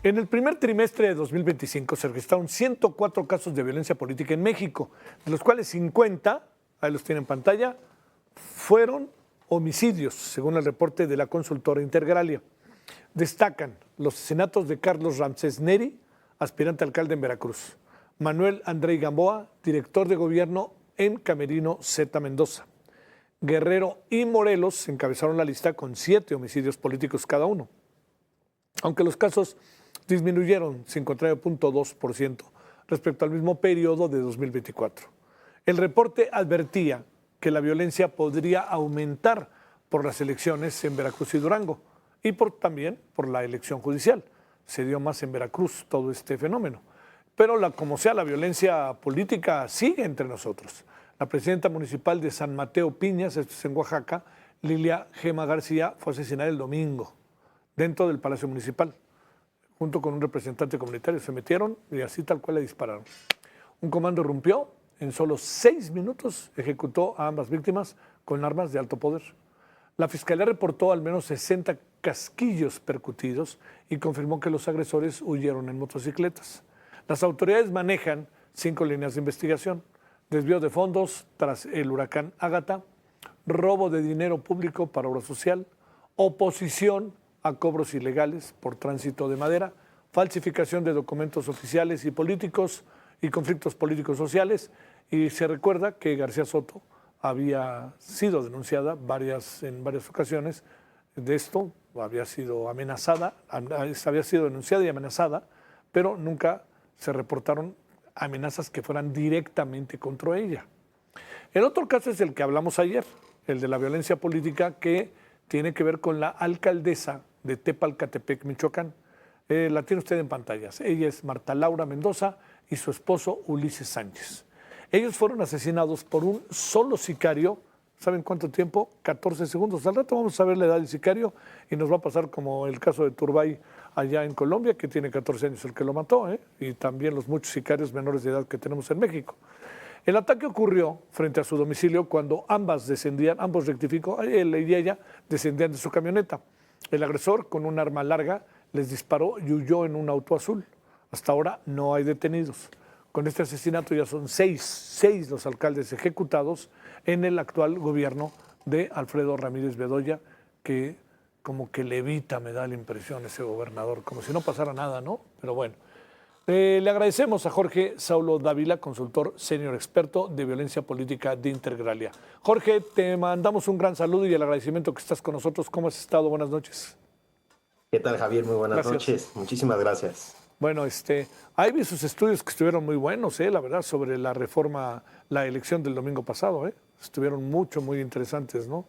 En el primer trimestre de 2025 se registraron 104 casos de violencia política en México, de los cuales 50, ahí los tienen en pantalla, fueron homicidios, según el reporte de la consultora Intergralia. Destacan los asesinatos de Carlos Ramsés Neri, aspirante a alcalde en Veracruz; Manuel Andrei Gamboa, director de gobierno en Camerino Z. Mendoza; Guerrero y Morelos encabezaron la lista con 7 homicidios políticos cada uno, aunque los casos disminuyeron 59.2% respecto al mismo periodo de 2024. El reporte advertía que la violencia podría aumentar por las elecciones en Veracruz y Durango y también por la elección judicial. Se dio más en Veracruz todo este fenómeno. Pero como sea, la violencia política sigue entre nosotros. La presidenta municipal de San Mateo Piñas, esto es en Oaxaca, Lilia Gema García, fue asesinada el domingo dentro del Palacio Municipal, junto con un representante comunitario. Se metieron y así tal cual le dispararon. Un comando irrumpió, en solo 6 minutos ejecutó a ambas víctimas con armas de alto poder. La Fiscalía reportó al menos 60 casquillos percutidos y confirmó que los agresores huyeron en motocicletas. Las autoridades manejan 5 líneas de investigación: desvío de fondos tras el huracán Ágata, robo de dinero público para obra social, oposición a cobros ilegales por tránsito de madera, falsificación de documentos oficiales y políticos y conflictos políticos sociales. Y se recuerda que García Soto había sido denunciada en varias ocasiones de esto, había sido denunciada y amenazada, pero nunca se reportaron amenazas que fueran directamente contra ella. El otro caso es el que hablamos ayer, el de la violencia política, que tiene que ver con la alcaldesa de Tepalcatepec, Michoacán. La tiene usted en pantallas. Ella es Marta Laura Mendoza y su esposo Ulises Sánchez. Ellos fueron asesinados por un solo sicario. ¿Saben cuánto tiempo? 14 segundos. Al rato vamos a ver la edad del sicario y nos va a pasar como el caso de Turbay allá en Colombia, que tiene 14 años el que lo mató, y también los muchos sicarios menores de edad que tenemos en México. El ataque ocurrió frente a su domicilio cuando ambos rectificó, él y ella descendían de su camioneta. El agresor, con un arma larga, les disparó y huyó en un auto azul. Hasta ahora no hay detenidos. Con este asesinato ya son 6 los alcaldes ejecutados en el actual gobierno de Alfredo Ramírez Bedoya, que como que levita, me da la impresión, ese gobernador, como si no pasara nada, ¿no? Pero bueno. Le agradecemos a Jorge Saulo Dávila, consultor senior experto de violencia política de Intergralia. Jorge, te mandamos un gran saludo y el agradecimiento que estás con nosotros. ¿Cómo has estado? Buenas noches. ¿Qué tal, Javier? Muy buenas noches. Muchísimas gracias. Bueno, ahí vi sus estudios que estuvieron muy buenos, la verdad, sobre la reforma, la elección del domingo pasado, estuvieron muy interesantes, ¿no?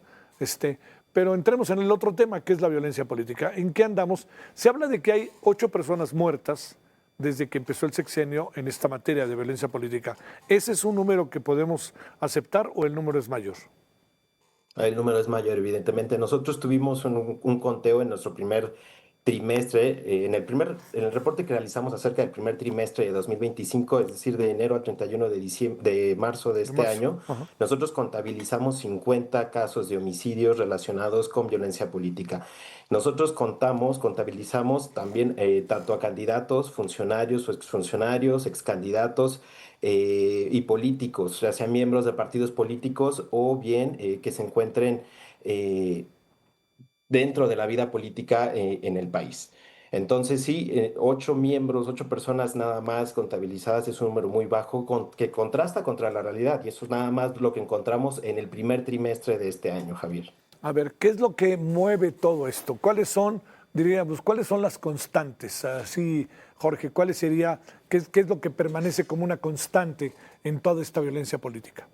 Pero entremos en el otro tema, que es la violencia política. ¿En qué andamos? Se habla de que hay 8 personas muertas desde que empezó el sexenio en esta materia de violencia política. ¿Ese es un número que podemos aceptar o el número es mayor? El número es mayor, evidentemente. Nosotros tuvimos un conteo en nuestro primer trimestre, en el reporte que realizamos acerca del primer trimestre de 2025, es decir, de enero a 31 de marzo de este año. Ajá. Nosotros contabilizamos 50 casos de homicidios relacionados con violencia política. Nosotros contabilizamos también tanto a candidatos, funcionarios o exfuncionarios, excandidatos y políticos, ya sean miembros de partidos políticos o bien que se encuentren dentro de la vida política en el país. Entonces, sí, 8 personas nada más contabilizadas es un número muy bajo que contrasta contra la realidad, y eso es nada más lo que encontramos en el primer trimestre de este año, Javier. A ver, ¿qué es lo que mueve todo esto? ¿Cuáles son las constantes? Así, Jorge, qué es lo que permanece como una constante en toda esta violencia política?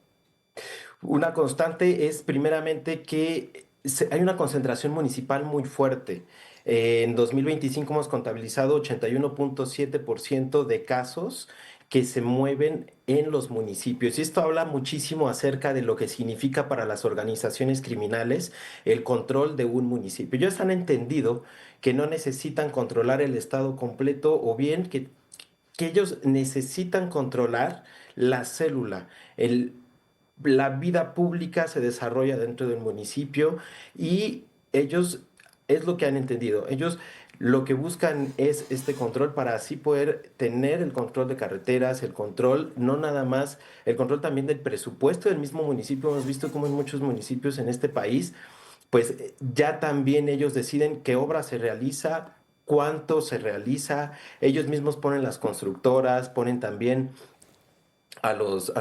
Una constante es primeramente que hay una concentración municipal muy fuerte. En 2025 hemos contabilizado 81.7% de casos que se mueven en los municipios. Y esto habla muchísimo acerca de lo que significa para las organizaciones criminales el control de un municipio. Ellos han entendido que no necesitan controlar el estado completo, o bien que ellos necesitan controlar la célula. La vida pública se desarrolla dentro del municipio y ellos es lo que han entendido. Ellos lo que buscan es este control para así poder tener el control de carreteras, el control, no nada más, el control también del presupuesto del mismo municipio. Hemos visto cómo en muchos municipios en este país, pues ya también ellos deciden qué obra se realiza, cuánto se realiza, ellos mismos ponen las constructoras, ponen también a los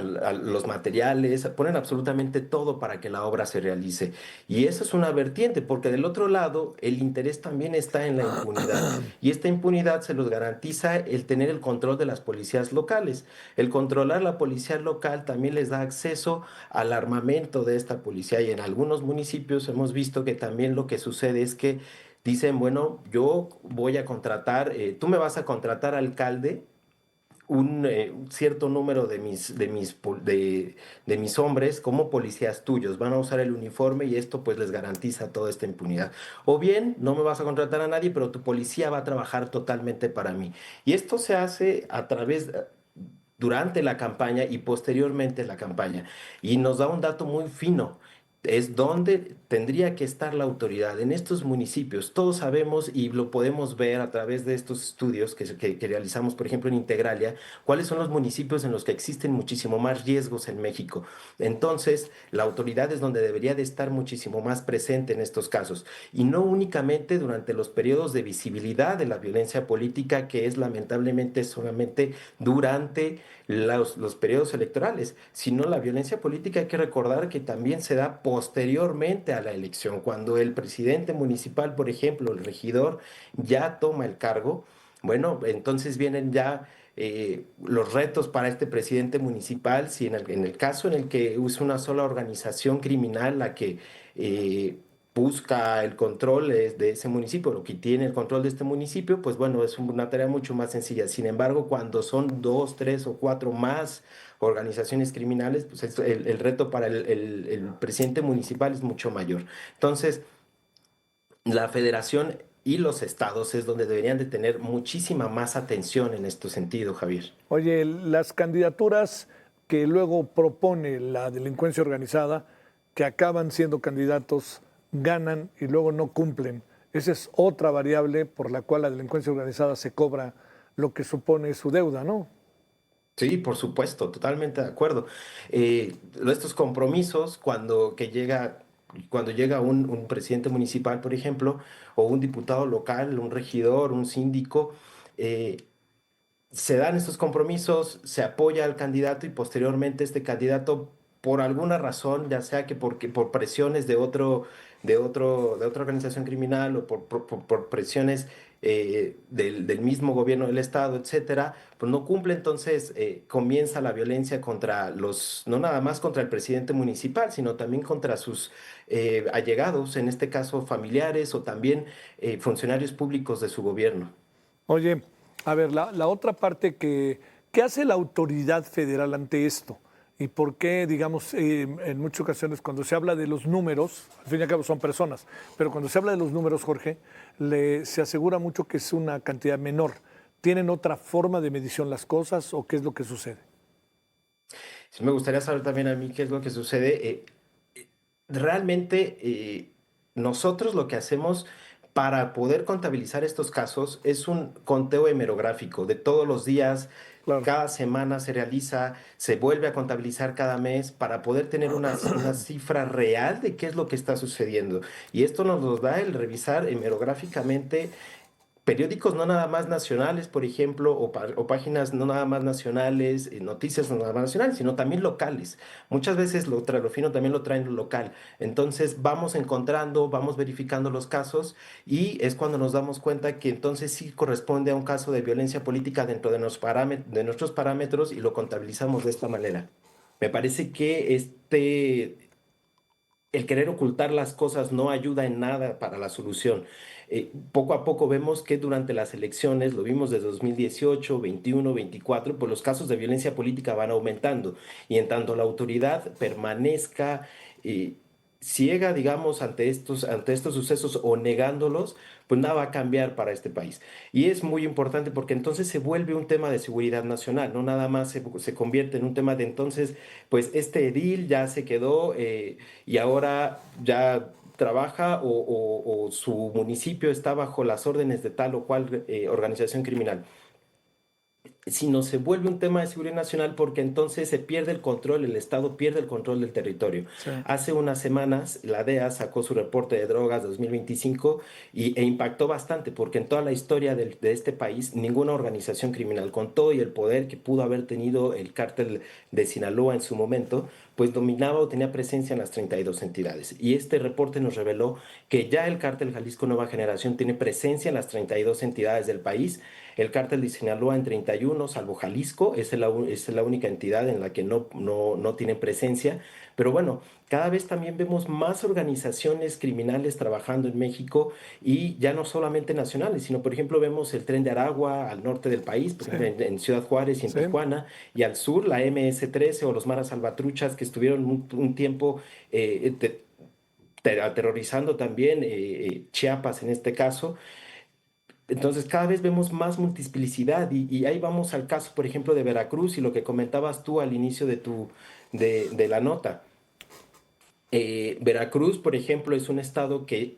materiales, ponen absolutamente todo para que la obra se realice. Y eso es una vertiente, porque del otro lado el interés también está en la impunidad. Y esta impunidad se los garantiza el tener el control de las policías locales. El controlar la policía local también les da acceso al armamento de esta policía. Y en algunos municipios hemos visto que también lo que sucede es que dicen, bueno, yo voy a contratar, tú me vas a contratar alcalde un cierto número de mis hombres como policías tuyos. Van a usar el uniforme y esto pues les garantiza toda esta impunidad. O bien, no me vas a contratar a nadie, pero tu policía va a trabajar totalmente para mí. Y esto se hace a través, durante la campaña y posteriormente la campaña. Y nos da un dato muy fino. Es donde tendría que estar la autoridad, en estos municipios. Todos sabemos y lo podemos ver a través de estos estudios que realizamos, por ejemplo, en Integralia, cuáles son los municipios en los que existen muchísimo más riesgos en México. Entonces, la autoridad es donde debería de estar muchísimo más presente en estos casos. Y no únicamente durante los periodos de visibilidad de la violencia política, que es lamentablemente solamente durante los periodos electorales, sino la violencia política hay que recordar que también se da posteriormente a la elección, cuando el presidente municipal, por ejemplo, el regidor, ya toma el cargo. Bueno, entonces vienen ya los retos para este presidente municipal, si en el caso en el que es una sola organización criminal la que eh, busca el control de ese municipio, lo que tiene el control de este municipio, pues bueno, es una tarea mucho más sencilla. Sin embargo, cuando son dos, tres o cuatro más organizaciones criminales, pues el reto para el presidente municipal es mucho mayor. Entonces, la federación y los estados es donde deberían de tener muchísima más atención en este sentido, Javier. Oye, las candidaturas que luego propone la delincuencia organizada, que acaban siendo candidatos, ganan y luego no cumplen. Esa es otra variable por la cual la delincuencia organizada se cobra lo que supone su deuda, ¿no? Sí, por supuesto, totalmente de acuerdo. Estos compromisos, cuando llega un presidente municipal, por ejemplo, o un diputado local, un regidor, un síndico, eh, se dan estos compromisos, se apoya al candidato y posteriormente este candidato, por alguna razón, ya sea que por presiones de otra organización criminal o por presiones del mismo gobierno del estado, etcétera, pues no cumple. Entonces comienza la violencia contra no nada más contra el presidente municipal, sino también contra sus allegados, en este caso familiares o también funcionarios públicos de su gobierno. Oye, a ver, la otra parte ¿qué hace la autoridad federal ante esto? ¿Y por qué, digamos, en muchas ocasiones cuando se habla de los números, al fin y al cabo son personas, pero cuando se habla de los números, Jorge, se asegura mucho que es una cantidad menor? ¿Tienen otra forma de medición las cosas o qué es lo que sucede? Sí, me gustaría saber también a mí qué es lo que sucede. Realmente nosotros lo que hacemos para poder contabilizar estos casos es un conteo hemerográfico de todos los días. Claro. Cada semana se realiza, se vuelve a contabilizar cada mes para poder tener una cifra real de qué es lo que está sucediendo. Y esto nos lo da el revisar hemerográficamente periódicos no nada más nacionales, por ejemplo, o páginas no nada más nacionales, noticias no nada más nacionales, sino también locales. Muchas veces lo fino también lo traen lo local. Entonces vamos encontrando, vamos verificando los casos y es cuando nos damos cuenta que entonces sí corresponde a un caso de violencia política dentro de nuestros parámetros y lo contabilizamos de esta manera. Me parece que el querer ocultar las cosas no ayuda en nada para la solución. Poco a poco vemos que durante las elecciones, lo vimos de 2018, 21, 24, pues los casos de violencia política van aumentando y en tanto la autoridad permanezca ciega, digamos, ante estos sucesos o negándolos, pues nada va a cambiar para este país. Y es muy importante porque entonces se vuelve un tema de seguridad nacional, no nada más se convierte en un tema de entonces, pues este edil ya se quedó y ahora ya trabaja o su municipio está bajo las órdenes de tal o cual organización criminal, sino se vuelve un tema de seguridad nacional porque entonces se pierde el control, el Estado pierde el control del territorio. Sí. Hace unas semanas la DEA sacó su reporte de drogas 2025 e impactó bastante porque en toda la historia de este país ninguna organización criminal, con todo y el poder que pudo haber tenido el cártel de Sinaloa en su momento, pues dominaba o tenía presencia en las 32 entidades. Y este reporte nos reveló que ya el cártel Jalisco Nueva Generación tiene presencia en las 32 entidades del país. El cártel de Sinaloa en 31, salvo Jalisco, es la única entidad en la que no tiene presencia. Pero bueno, cada vez también vemos más organizaciones criminales trabajando en México y ya no solamente nacionales, sino por ejemplo vemos el Tren de Aragua al norte del país, por Sí. ejemplo en Ciudad Juárez y en Sí. Tijuana, y al sur la MS-13 o los Maras Salvatruchas que estuvieron un tiempo aterrorizando también Chiapas en este caso. Entonces, cada vez vemos más multiplicidad y ahí vamos al caso, por ejemplo, de Veracruz y lo que comentabas tú al inicio de la nota. Veracruz, por ejemplo, es un estado que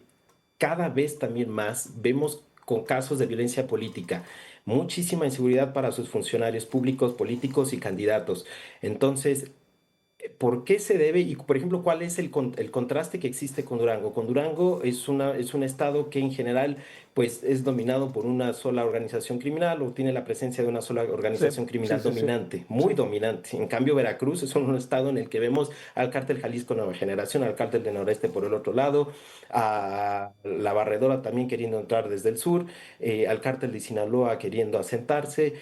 cada vez también más vemos con casos de violencia política, muchísima inseguridad para sus funcionarios públicos, políticos y candidatos. Entonces, ¿por qué se debe? Y, por ejemplo, ¿cuál es el contraste que existe con Durango? Con Durango es un estado que en general pues, es dominado por una sola organización criminal o tiene la presencia de una sola Sí, organización sí, criminal sí, sí. dominante, Sí. muy dominante. En cambio, Veracruz es un estado en el que vemos al cártel Jalisco Nueva Generación, al cártel del Noreste por el otro lado, a la Barredora también queriendo entrar desde el sur, al cártel de Sinaloa queriendo asentarse.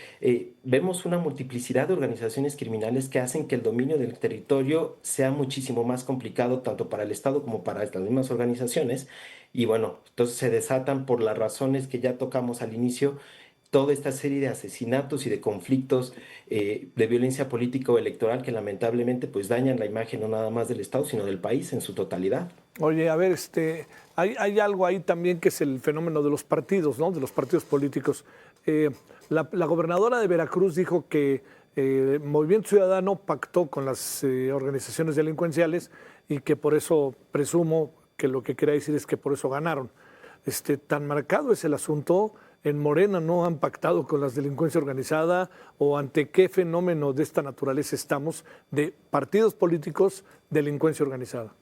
Vemos una multiplicidad de organizaciones criminales que hacen que el dominio del territorio sea muchísimo más complicado tanto para el Estado como para estas mismas organizaciones. Y bueno, entonces se desatan por las razones que ya tocamos al inicio toda esta serie de asesinatos y de conflictos de violencia política o electoral que lamentablemente pues dañan la imagen no nada más del Estado, sino del país en su totalidad. Oye, a ver, hay algo ahí también que es el fenómeno de los partidos, ¿no? De los partidos políticos. La gobernadora de Veracruz dijo que Movimiento Ciudadano pactó con las organizaciones delincuenciales y que por eso presumo que lo que quería decir es que por eso ganaron. Tan marcado es el asunto. En Morena no han pactado con la delincuencia organizada o ante qué fenómeno de esta naturaleza estamos de partidos políticos, delincuencia organizada.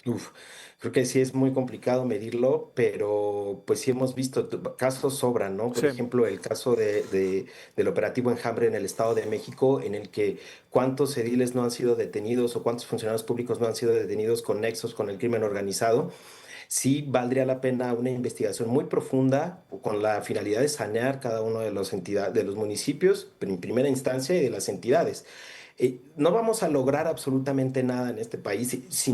Uf, creo que sí es muy complicado medirlo, pero pues sí hemos visto casos sobran, ¿no? Por Sí, ejemplo, el caso del operativo Enjambre en el Estado de México, en el que cuántos ediles no han sido detenidos o cuántos funcionarios públicos no han sido detenidos con nexos con el crimen organizado. Sí valdría la pena una investigación muy profunda con la finalidad de sanear cada uno de los de los municipios en primera instancia y de las entidades. No vamos a lograr absolutamente nada en este país si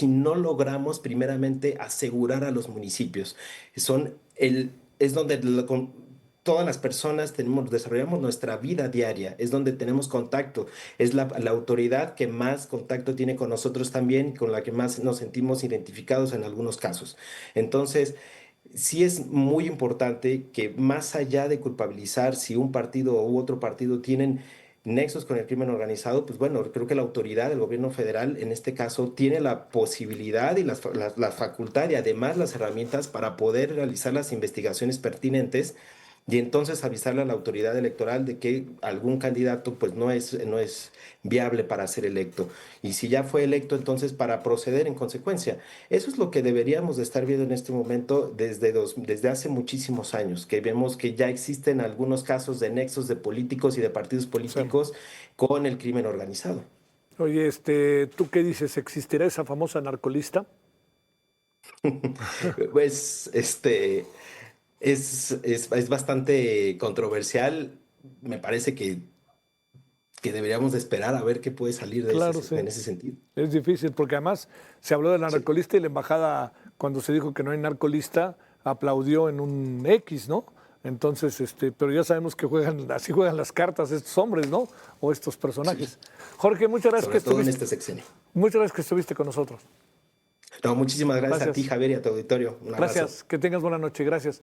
no logramos primeramente asegurar a los municipios. Es donde todas las personas desarrollamos nuestra vida diaria, es donde tenemos contacto, es la autoridad que más contacto tiene con nosotros también, con la que más nos sentimos identificados en algunos casos. Entonces, sí es muy importante que más allá de culpabilizar si un partido u otro partido tienen nexos con el crimen organizado, pues bueno, creo que la autoridad del gobierno federal en este caso tiene la posibilidad y la facultad y además las herramientas para poder realizar las investigaciones pertinentes y entonces avisarle a la autoridad electoral de que algún candidato pues no es viable para ser electo. Y si ya fue electo, entonces para proceder en consecuencia. Eso es lo que deberíamos de estar viendo en este momento desde hace muchísimos años, que vemos que ya existen algunos casos de nexos de políticos y de partidos sí. políticos con el crimen organizado. Oye, ¿tú qué dices? ¿Existirá esa famosa narcolista? Pues, es bastante controversial. Me parece que deberíamos de esperar a ver qué puede salir Claro, sí. en ese sentido. Es difícil porque además se habló de la Sí, narcolista y la embajada, cuando se dijo que no hay narcolista, aplaudió en un X, ¿no? Entonces, pero ya sabemos que así juegan las cartas estos hombres, ¿no? O estos sí, personajes. Jorge, sobre todo en este sexenio. muchas gracias que estuviste con nosotros. No, muchísimas gracias a ti, Gracias. Javier, y a tu auditorio. Un abrazo. Gracias. Que tengas buena noche. Gracias.